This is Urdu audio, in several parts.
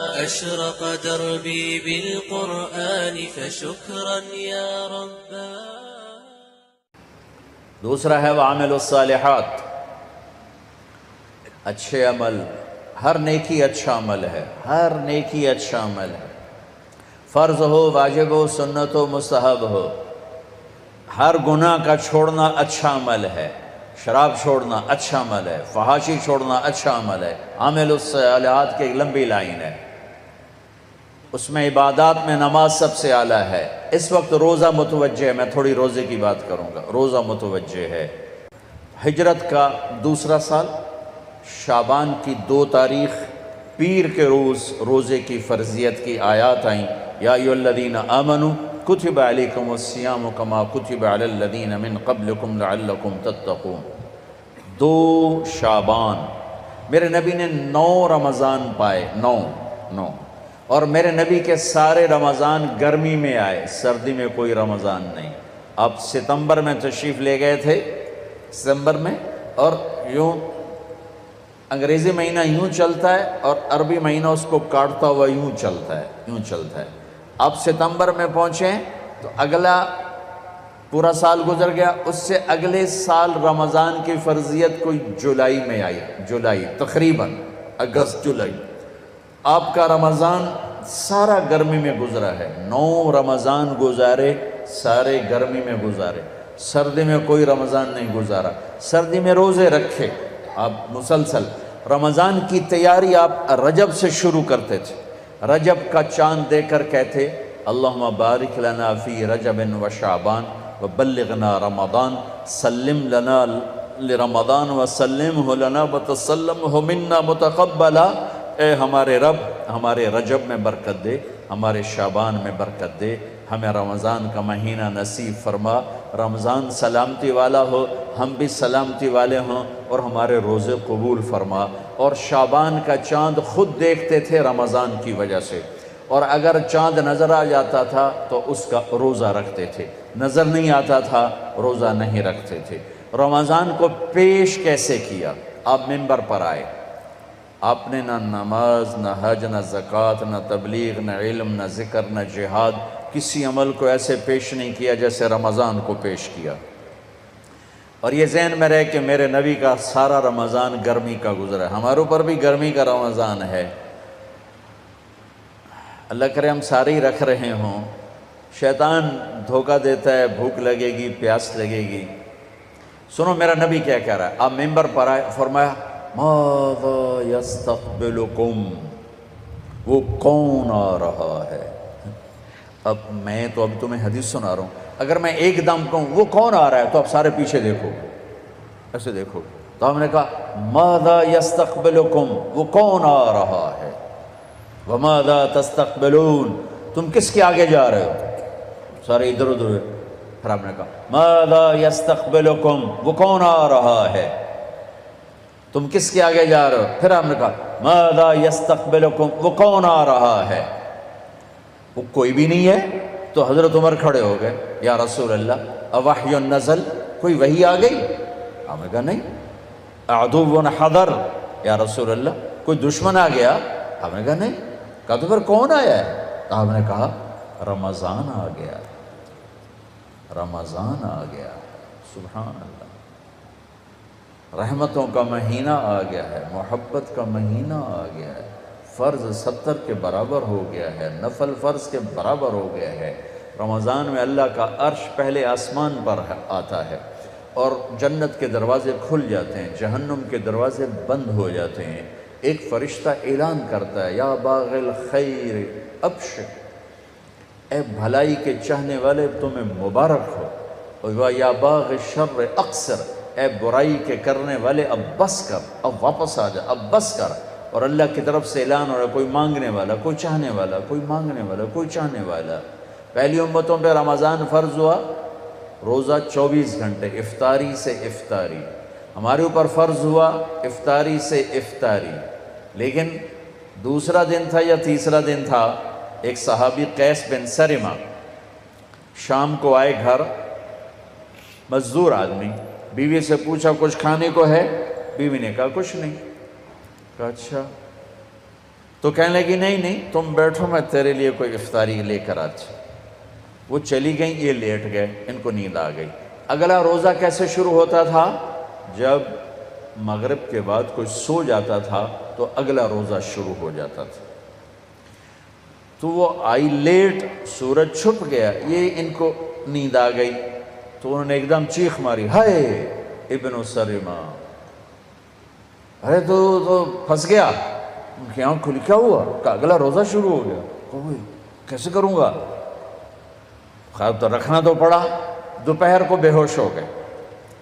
أشرق دربي بالقرآن فشكرا يا ربا. دوسرا ہے وعملوا الصالحات، اچھے عمل. ہر نیکی اچھا عمل ہے، ہر نیکی اچھا عمل ہے، فرض ہو، واجب ہو، سنت ہو، مستحب ہو. ہر گناہ کا چھوڑنا اچھا عمل ہے. شراب چھوڑنا اچھا عمل ہے، فحاشی چھوڑنا اچھا عمل ہے. عاملوا الصالحات کی ایک لمبی لائن ہے، اس میں عبادات میں نماز سب سے اعلیٰ ہے. اس وقت روزہ متوجہ ہے، میں تھوڑی روزے کی بات کروں گا. روزہ متوجہ ہے. ہجرت کا دوسرا سال، شعبان کی 2 تاریخ، پیر کے روز روزے کی فرضیت کی آیات آئیں. یا ایھا الذین آمنوا کتب علیکم الصیام کما کتب علی الذین من قبلکم لعلکم تتقون. 2 شعبان. میرے نبی نے 9 رمضان پائے، 9. اور میرے نبی کے سارے رمضان گرمی میں آئے، سردی میں کوئی رمضان نہیں. آپ ستمبر میں تشریف لے گئے تھے، ستمبر میں، اور یوں انگریزی مہینہ یوں چلتا ہے اور عربی مہینہ اس کو کاٹتا ہوا یوں چلتا ہے. آپ ستمبر میں پہنچے تو اگلا پورا سال گزر گیا. اس سے اگلے سال رمضان کی فرضیت کوئی جولائی میں آئی، جولائی تقریباً اگست جولائی. آپ کا رمضان سارا گرمی میں گزرا ہے. 9 رمضان گزارے، سارے گرمی میں گزارے. سردی میں کوئی رمضان نہیں گزارا. سردی میں روزے رکھے آپ مسلسل. رمضان کی تیاری آپ رجب سے شروع کرتے تھے. رجب کا چاند دیکھ کر کہتے اللہم بارک لنا فی رجب و شعبان وبلغنا رمضان سلم لنا لرمضان وسلمہ لنا وتسلمہ منا متقبلا. اے ہمارے رب، ہمارے رجب میں برکت دے، ہمارے شعبان میں برکت دے، ہمیں رمضان کا مہینہ نصیب فرما. رمضان سلامتی والا ہو، ہم بھی سلامتی والے ہوں، اور ہمارے روزے قبول فرما. اور شعبان کا چاند خود دیکھتے تھے رمضان کی وجہ سے، اور اگر چاند نظر آ جاتا تھا تو اس کا روزہ رکھتے تھے، نظر نہیں آتا تھا روزہ نہیں رکھتے تھے. رمضان کو پیش کیسے کیا؟ آپ منبر پر آئے، آپ نے نہ نماز، نہ حج، نہ زکوٰۃ، نہ تبلیغ، نہ علم، نہ ذکر، نہ جہاد، کسی عمل کو ایسے پیش نہیں کیا جیسے رمضان کو پیش کیا. اور یہ ذہن میں رہے کہ میرے نبی کا سارا رمضان گرمی کا گزرا ہے، ہمارے اوپر بھی گرمی کا رمضان ہے. اللہ کرے ہم سارے ہی رکھ رہے ہوں. شیطان دھوکہ دیتا ہے، بھوک لگے گی، پیاس لگے گی. سنو میرا نبی کیا کہہ رہا ہے. آپ منبر پر آئے، فرمایا ماذا یستقبلکم، وہ کون آ رہا ہے. اب میں تو اب تمہیں حدیث سنا رہا ہوں، اگر میں ایک دم کہوں وہ کون آ رہا ہے تو آپ سارے پیچھے دیکھو، ایسے دیکھو. تو ہم نے کہا ماذا یستقبلکم، وہ کون آ رہا ہے. وماذا تستقبلون، تم کس کے آگے جا رہے ہو. سارے ادھر ادھر. پھر ہم نے کہا ماذا یستقبلکم، وہ کون آ رہا ہے، تم کس کے آگے جا رہے ہو. پھر ہم نے کہا ماذا یستقبلکم، وہ کون آ رہا ہے. وہ کوئی بھی نہیں ہے. تو حضرت عمر کھڑے ہو گئے، یا رسول اللہ اوحی نزل، کوئی وحی آ گئی. ہم نے کہا نہیں. عدو حضر، یا رسول اللہ کوئی دشمن آ گیا. ہم نے کہا نہیں. کہا تو پھر کون آیا ہے. تو ہم نے کہا رمضان آ گیا، رمضان آ گیا. سبحان اللہ. رحمتوں کا مہینہ آ گیا ہے، محبت کا مہینہ آ گیا ہے. فرض 70 کے برابر ہو گیا ہے، نفل فرض کے برابر ہو گیا ہے. رمضان میں اللہ کا عرش پہلے آسمان پر آتا ہے، اور جنت کے دروازے کھل جاتے ہیں، جہنم کے دروازے بند ہو جاتے ہیں. ایک فرشتہ اعلان کرتا ہے یا باغ الخیر ابشر، اے بھلائی کے چاہنے والے تمہیں مبارک ہو. اور یا باغ الشر اقصر، اے برائی کے کرنے والے اب بس کر، اب واپس آ جا، اب بس کر. اور اللہ کی طرف سے اعلان ہو رہا ہے کوئی مانگنے والا، کوئی چاہنے والا، کوئی مانگنے والا، کوئی چاہنے والا. پہلی امتوں پہ رمضان فرض ہوا، روزہ 24 گھنٹے افطاری سے افطاری. ہمارے اوپر فرض ہوا افطاری سے افطاری. لیکن دوسرا دن تھا یا تیسرا دن تھا، ایک صحابی قیس بن سرمہ شام کو آئے گھر، مزدور آدمی. بیوی سے پوچھا کچھ کھانے کو ہے؟ بیوی نے کہا کچھ نہیں. کہا اچھا. تو کہنے لگی نہیں نہیں تم بیٹھو، میں تیرے لیے کوئی افطاری لے کر آتی۔ وہ چلی گئیں، یہ لیٹ گئے، ان کو نیند آ گئی۔ اگلا روزہ کیسے شروع ہوتا تھا؟ جب مغرب کے بعد کوئی سو جاتا تھا تو اگلا روزہ شروع ہو جاتا تھا۔ تو وہ آئی لیٹ، سورج چھپ گیا، یہ ان کو نیند آ گئی تو انہوں نے ایک دم چیخ ماری، ہائے ابن سرما، ارے تو پھنس گیا۔ ان کی آنکھ کھلی، کیا ہوا؟ کہ اگلا روزہ شروع ہو گیا۔ کیسے کروں گا؟ خیر تو رکھنا تو پڑا۔ دوپہر کو بے ہوش ہو گئے،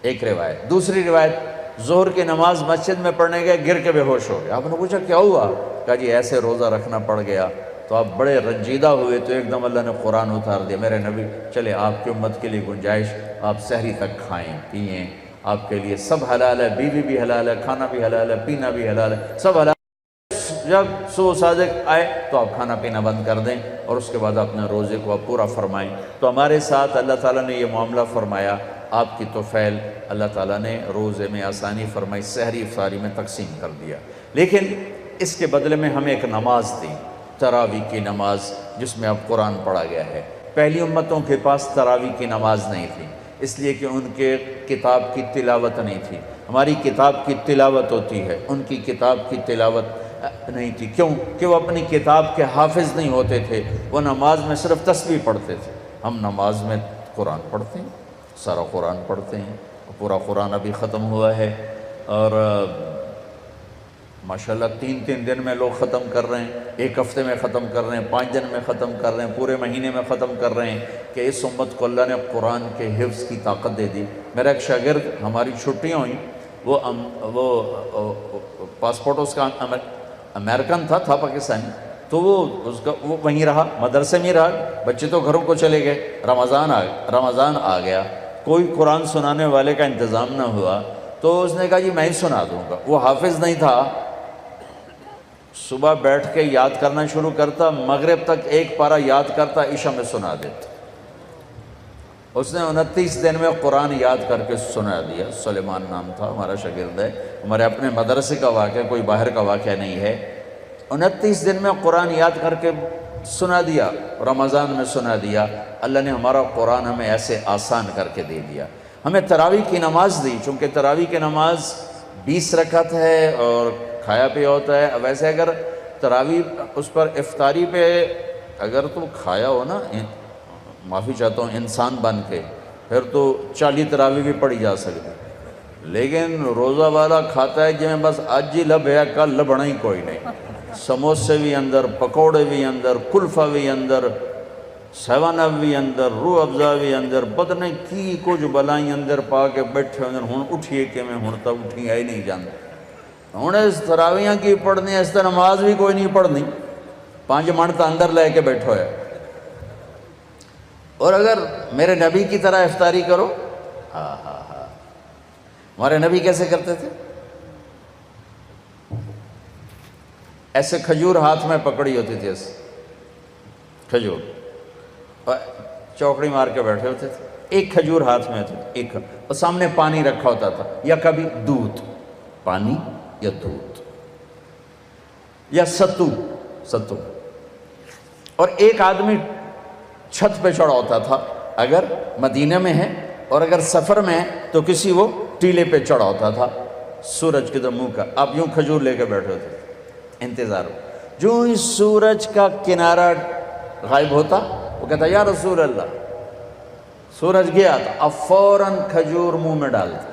ایک روایت۔ دوسری روایت، ظہر کی نماز مسجد میں پڑھنے گئے، گر کے بے ہوش ہو گئے۔ آپ نے پوچھا کیا ہوا؟ کہا جی ایسے روزہ رکھنا پڑ گیا۔ تو آپ بڑے رنجیدہ ہوئے تو ایک دم اللہ نے قرآن اتار دیا، میرے نبی چلے آپ کی امت کے لیے گنجائش، آپ سحری تک کھائیں پئیں، آپ کے لیے سب حلال ہے، بیوی بھی حلال ہے، کھانا بھی حلال ہے، پینا بھی حلال ہے، سب حلال ہے۔ جب صبح صادق آئے تو آپ کھانا پینا بند کر دیں اور اس کے بعد اپنے روزے کو آپ پورا فرمائیں۔ تو ہمارے ساتھ اللہ تعالیٰ نے یہ معاملہ فرمایا، آپ کی توفیل اللہ تعالیٰ نے روزے میں آسانی فرمائی، سحری افطاری میں تقسیم کر دیا۔ لیکن اس کے بدلے میں ہمیں ایک نماز دی، تراویح کی نماز، جس میں اب قرآن پڑھا گیا ہے۔ پہلی امتوں کے پاس تراویح کی نماز نہیں تھی، اس لیے کہ ان کے کتاب کی تلاوت نہیں تھی۔ ہماری کتاب کی تلاوت ہوتی ہے، ان کی کتاب کی تلاوت نہیں تھی۔ کیوں؟ کہ وہ اپنی کتاب کے حافظ نہیں ہوتے تھے، وہ نماز میں صرف تسبیح پڑھتے تھے۔ ہم نماز میں قرآن پڑھتے ہیں، سارا قرآن پڑھتے ہیں، پورا قرآن ابھی ختم ہوا ہے، اور ماشاءاللہ 3 دن میں لوگ ختم کر رہے ہیں، 1 ہفتے میں ختم کر رہے ہیں، 5 دن میں ختم کر رہے ہیں، پورے مہینے میں ختم کر رہے ہیں، کہ اس امت کو اللہ نے قرآن کے حفظ کی طاقت دے دی۔ میرا ایک شاگرد، ہماری چھٹیاں ہوئیں، وہ پاسپورٹ اس کا امریکن تھا پاکستانی، تو وہ وہیں رہا، مدرسے میں رہا، بچے تو گھروں کو چلے گئے، رمضان آ گیا، کوئی قرآن سنانے والے کا انتظام نہ ہوا، تو اس نے کہا جی میں ہی سنا دوں گا۔ وہ حافظ نہیں تھا، صبح بیٹھ کے یاد کرنا شروع کرتا، مغرب تک 1 پارہ یاد کرتا، عشاء میں سنا دیتا۔ اس نے 29 دن میں قرآن یاد کر کے سنا دیا۔ سلیمان نام تھا، ہمارا شاگرد ہے، ہمارے اپنے مدرسے کا واقعہ، کوئی باہر کا واقعہ نہیں ہے۔ 29 دن میں قرآن یاد کر کے سنا دیا، رمضان میں سنا دیا۔ اللہ نے ہمارا قرآن ہمیں ایسے آسان کر کے دے دیا۔ ہمیں تراویح کی نماز دی، چونکہ تراویح کی نماز 20 رکعت ہے اور کھایا پیا ہوتا ہے۔ ویسے اگر تراویح اس پر افطاری پہ اگر تو کھایا ہو نا، معافی چاہتا ہوں، انسان بن کے، پھر تو 40 تراویح بھی پڑھی جا سکتی، لیکن روزہ والا کھاتا ہے جی بس آج ہی لب ہے، کل لبنا ہی کوئی نہیں، سموسے بھی اندر، پکوڑے بھی اندر، کلفہ بھی اندر، 7 اپ بھی اندر، روح افزا بھی اندر، پتہ نہیں کی کچھ بلائیں اندر پا کے بیٹھے اندر۔ ہوں اٹھیے کہ میں ہوں تک اٹھی آئی نہیں جانتا، ہوں اس تراویحاں کی پڑھنی، اس طرح نماز بھی کوئی نہیں پڑھنی، 5 منٹ اندر لے کے بیٹھو ہے۔ اور اگر میرے نبی کی طرح افطاری کرو، ہمارے نبی کیسے کرتے تھے؟ ایسے کھجور ہاتھ میں پکڑی ہوتی تھی، ایسے کھجور، اور چوکڑی مار کے بیٹھے ہوتے تھے، ایک کھجور ہاتھ میں ہوتی تھی، ایک، اور سامنے پانی رکھا ہوتا تھا، یا کبھی دودھ، پانی یا دودھ یا ستو، اور ایک آدمی چھت پہ چڑھا ہوتا تھا، اگر مدینہ میں ہے، اور اگر سفر میں ہے تو کسی وہ ٹیلے پہ چڑھا ہوتا تھا، سورج کی طرف منہ کا، آپ یوں کھجور لے کے بیٹھے ہوتے تھے، انتظار ہو، جو ہی سورج کا کنارہ غائب ہوتا، وہ کہتا یا رسول اللہ، سورج گیا تو اب فوراً کھجور منہ میں ڈالتے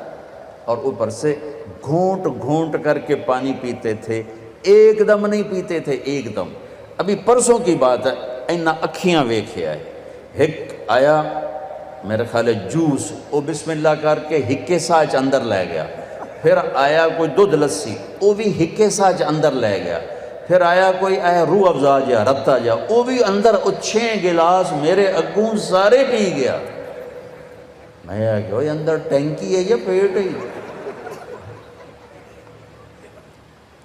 اور اوپر سے گھونٹ گھونٹ کر کے پانی پیتے تھے، ایک دم نہیں پیتے تھے، ایک دم۔ ابھی پرسوں کی بات ہے، اینا اکھیاں ویکھیا ہے، ہک آیا میرے خیال ہے جوس، وہ بسم اللہ کر کے ہکے ساچ اندر لے گیا، پھر آیا کوئی دودھ لسی، وہ بھی ہکے ساچ اندر لے گیا، پھر آیا کوئی روح افزا جا، رتا جا، وہ بھی اندر، 6 گلاس میرے اگوں سارے پی گیا۔ میں کہ وہ اندر ٹینکی ہے یا پیٹ ہے؟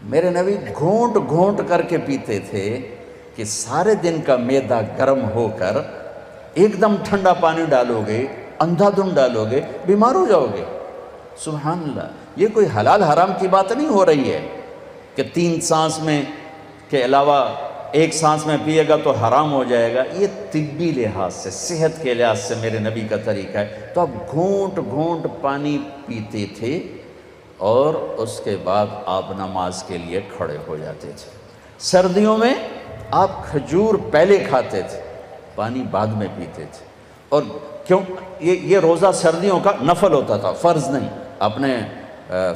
میرے نبی گھونٹ گھونٹ کر کے پیتے تھے کہ سارے دن کا معدہ گرم ہو کر ایک دم ٹھنڈا پانی ڈالو گے، اندھا دھند ڈالو گے، بیمار ہو جاؤ گے۔ سبحان اللہ، یہ کوئی حلال حرام کی بات نہیں ہو رہی ہے کہ 3 سانس میں کے علاوہ ایک سانس میں پیے گا تو حرام ہو جائے گا، یہ طبی لحاظ سے، صحت کے لحاظ سے میرے نبی کا طریقہ ہے۔ تو آپ گھونٹ گھونٹ پانی پیتے تھے اور اس کے بعد آپ نماز کے لیے کھڑے ہو جاتے تھے۔ سردیوں میں آپ کھجور پہلے کھاتے تھے، پانی بعد میں پیتے تھے۔ اور کیوں؟ یہ روزہ سردیوں کا نفل ہوتا تھا، فرض نہیں۔ آپ نے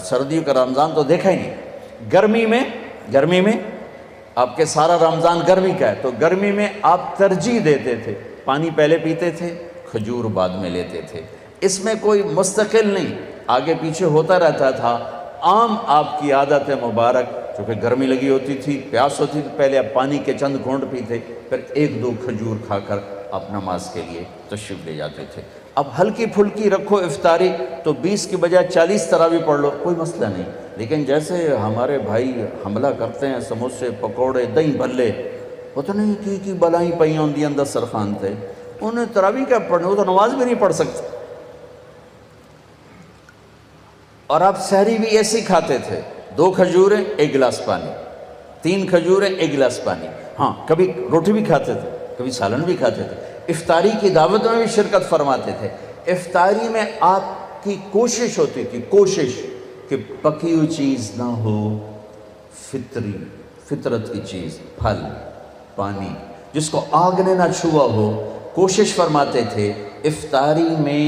سردیوں کا رمضان تو دیکھا ہی نہیں۔ گرمی میں آپ کے سارا رمضان گرمی کا ہے، تو گرمی میں آپ ترجیح دیتے تھے، پانی پہلے پیتے تھے، کھجور بعد میں لیتے تھے۔ اس میں کوئی مستقل نہیں، آگے پیچھے ہوتا رہتا تھا۔ عام آپ کی عادت مبارک، چونکہ گرمی لگی ہوتی تھی، پیاس ہوتی تھی، پہلے آپ پانی کے چند گھونٹ پیتے، پھر ایک دو کھجور کھا کر آپ نماز کے لیے تشریف لے جاتے تھے۔ اب ہلکی پھلکی رکھو افطاری تو 20 کی بجائے 40 تراویح پڑھ لو، کوئی مسئلہ نہیں۔ لیکن جیسے ہمارے بھائی حملہ کرتے ہیں، سموسے پکوڑے دہی بھلے، پتہ نہیں کی بلائیں پئی ہوندی اندر سرخان تھے، انہیں تراویح کیا پڑھنے، وہ تو نماز بھی نہیں پڑھ سکتے۔ اور آپ سحری بھی ایسے کھاتے تھے، 2 کھجوریں 1 گلاس پانی، 3 کھجوریں 1 گلاس پانی۔ ہاں، کبھی روٹی بھی کھاتے تھے، کبھی سالن بھی کھاتے تھے۔ افطاری کی دعوت میں بھی شرکت فرماتے تھے۔ افطاری میں آپ کی کوشش ہوتی تھی، کہ پکی ہوئی چیز نہ ہو، فطرت کی چیز، پھل، پانی، جس کو آگ نے نہ چھوا ہو۔ کوشش فرماتے تھے افطاری میں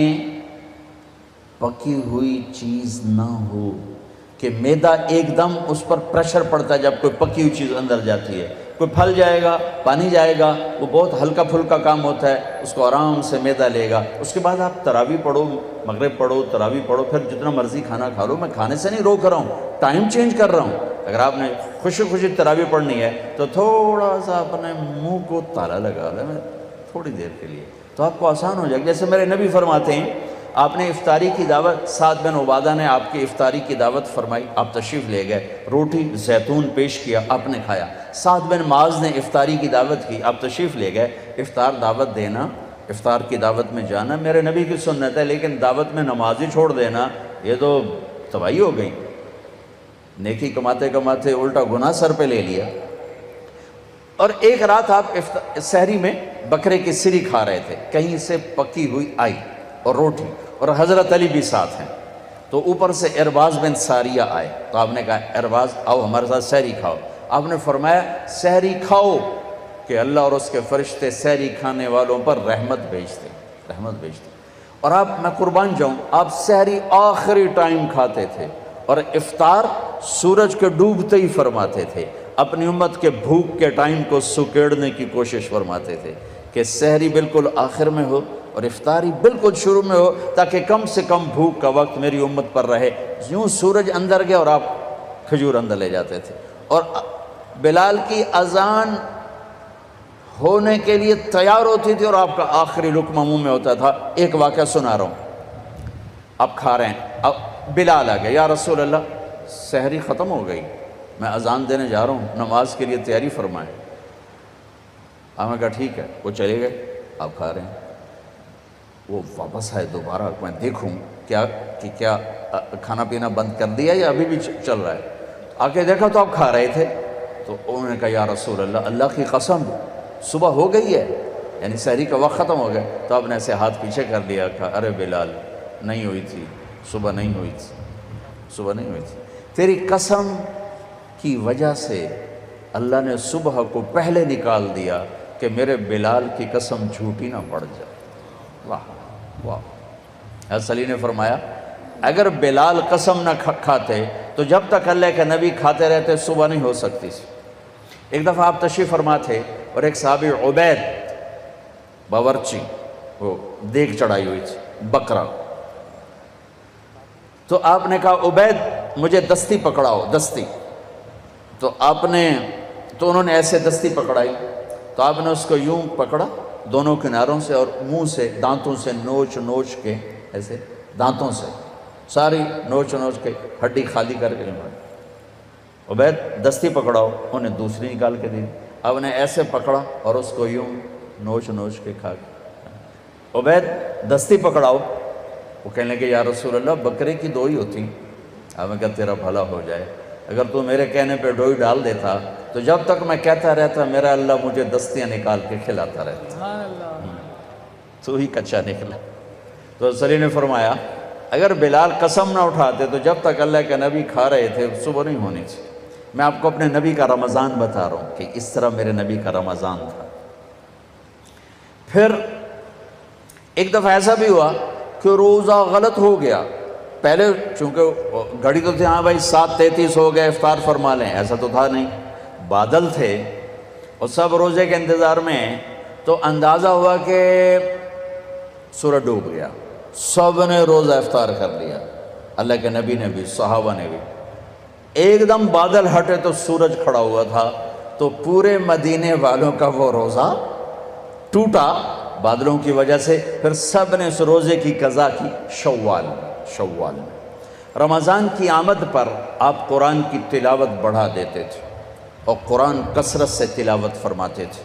پکی ہوئی چیز نہ ہو، کہ معدہ ایک دم اس پر پریشر پڑتا ہے جب کوئی پکی ہوئی چیز اندر جاتی ہے۔ کوئی پھل جائے گا، پانی جائے گا، وہ بہت ہلکا پھلکا کام ہوتا ہے، اس کو آرام سے معدہ لے گا۔ اس کے بعد آپ تراویح پڑھو، مغرب پڑھو، تراویح پڑھو، پھر جتنا مرضی کھانا کھا لو۔ میں کھانے سے نہیں روک رہا ہوں، ٹائم چینج کر رہا ہوں۔ اگر آپ نے خوشی تراویح پڑھنی ہے تو تھوڑا سا اپنے منہ کو تالا لگا لیں تھوڑی دیر کے لیے، تو آپ کو آسان ہو جائے گا۔ جیسے میرے نبی فرماتے ہیں، آپ نے افطاری کی دعوت، سعد بن عبادہ نے آپ کی افطاری کی دعوت فرمائی، آپ تشریف لے گئے، روٹی زیتون پیش کیا، آپ نے کھایا۔ سعد بن معاذ نے افطاری کی دعوت کی، آپ تشریف لے گئے۔ افطار دعوت دینا، افطار کی دعوت میں جانا میرے نبی کی سنت ہے، لیکن دعوت میں نماز ہی چھوڑ دینا یہ تو تباہی ہو گئی۔ نیکی کماتے کماتے الٹا گناہ سر پہ لے لیا۔ اور ایک رات آپ سحری میں بکرے کی سری کھا رہے تھے، کہیں سے پکی ہوئی آئی اور روٹی، اور حضرت علی بھی ساتھ ہیں، تو اوپر سے ارباز بن ساریہ آئے، تو آپ نے کہا ارباز آؤ ہمارے ساتھ سحری کھاؤ۔ آپ نے فرمایا سحری کھاؤ کہ اللہ اور اس کے فرشتے سحری کھانے والوں پر رحمت بھیجتے۔ اور میں قربان جاؤں، آپ سحری آخری ٹائم کھاتے تھے اور افطار سورج کے ڈوبتے ہی فرماتے تھے۔ اپنی امت کے بھوک کے ٹائم کو سکیڑنے کی کوشش فرماتے تھے کہ سحری بالکل آخر میں ہو اور افطاری بالکل شروع میں ہو، تاکہ کم سے کم بھوک کا وقت میری امت پر رہے۔ یوں سورج اندر گیا اور آپ کھجور اندر لے جاتے تھے۔ اور بلال کی اذان ہونے کے لیے تیار ہوتی تھی اور آپ کا آخری لقمہ منہ میں ہوتا تھا۔ ایک واقعہ سنا رہا ہوں، آپ کھا رہے ہیں، اب بلال آ گیا، یا رسول اللہ سحری ختم ہو گئی، میں اذان دینے جا رہا ہوں، نماز کے لیے تیاری فرمائیں۔ آپ نے کہا ٹھیک ہے، وہ چلے گئے، آپ کھا رہے ہیں۔ وہ واپس آئے دوبارہ، میں دیکھوں کیا کھانا پینا بند کر دیا یا ابھی بھی چل رہا ہے۔ آ کے دیکھا تو آپ کھا رہے تھے، تو انہوں نے کہا یا رسول اللہ، اللہ کی قسم صبح ہو گئی ہے، یعنی سحری کا وقت ختم ہو گیا۔ تو آپ نے ایسے ہاتھ پیچھے کر دیا، کہا ارے بلال نہیں ہوئی تھی، صبح نہیں ہوئی تھی، تیری قسم کی وجہ سے اللہ نے صبح کو پہلے نکال دیا کہ میرے بلال کی قسم جھوٹی نہ پڑ جائے۔ واہ واہ۔ حضرت علی نے فرمایا اگر بلال قسم نہ کھاتے تو جب تک اللہ کے نبی کھاتے رہتے صبح نہیں ہو سکتی تھی۔ ایک دفعہ آپ تشریف فرما تھے اور ایک صحابی عبید باورچی، وہ دیگ چڑھائی ہوئی تھی بکرا، تو آپ نے کہا عبید مجھے دستی پکڑاؤ، دستی، تو انہوں نے ایسے دستی پکڑائی، تو آپ نے اس کو یوں پکڑا دونوں کناروں سے اور منہ سے دانتوں سے نوچ کے، ایسے دانتوں سے ساری نوچ کے ہڈی خالی کر کے لیں۔ عبید دستی پکڑاؤ، انہیں دوسری نکال کے دی، اب نے ایسے پکڑا اور اس کو یوں نوچ کے کھا کے۔ عبید دستی پکڑاؤ، وہ کہنے لگے یا رسول اللہ بکرے کی 2 ہی ہوتی۔ اب میں کہا تیرا بھلا ہو جائے، اگر تو میرے کہنے پہ ڈوئی ڈال دیتا تو جب تک میں کہتا رہتا میرا اللہ مجھے دستیاں نکال کے کھلاتا رہتا، تو ہی کچا نکلا۔ تو علی نے فرمایا اگر بلال قسم نہ اٹھاتے تو جب تک اللہ کے نبی کھا رہے تھے صبح نہیں ہونی تھی۔ میں آپ کو اپنے نبی کا رمضان بتا رہا ہوں کہ اس طرح میرے نبی کا رمضان تھا۔ پھر ایک دفعہ ایسا بھی ہوا کہ روزہ غلط ہو گیا۔ پہلے چونکہ گھڑی تو تھی، ہاں بھائی 7:33 ہو گئے افطار فرما لیں، ایسا تو تھا نہیں، بادل تھے اور سب روزے کے انتظار میں، تو اندازہ ہوا کہ سورج ڈوب گیا، سب نے روزہ افطار کر لیا، اللہ کے نبی نے بھی، صحابہ نے بھی۔ ایک دم بادل ہٹے تو سورج کھڑا ہوا تھا، تو پورے مدینے والوں کا وہ روزہ ٹوٹا بادلوں کی وجہ سے۔ پھر سب نے اس روزے کی قضا کی شوال میں۔ رمضان کی آمد پر آپ قرآن کی تلاوت بڑھا دیتے تھے اور قرآن کثرت سے تلاوت فرماتے تھے،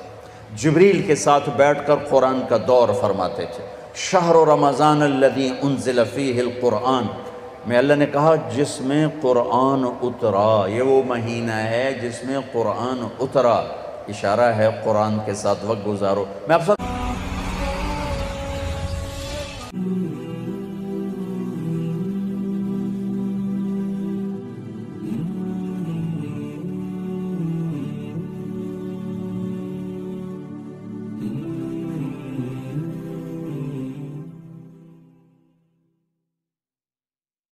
جبریل کے ساتھ بیٹھ کر قرآن کا دور فرماتے تھے۔ شہر رمضان الذی انزل فیہ القرآن میں اللہ نے کہا جس میں قرآن اترا، یہ وہ مہینہ ہے جس میں قرآن اترا، اشارہ ہے قرآن کے ساتھ وقت گزارو۔ میں آپ سب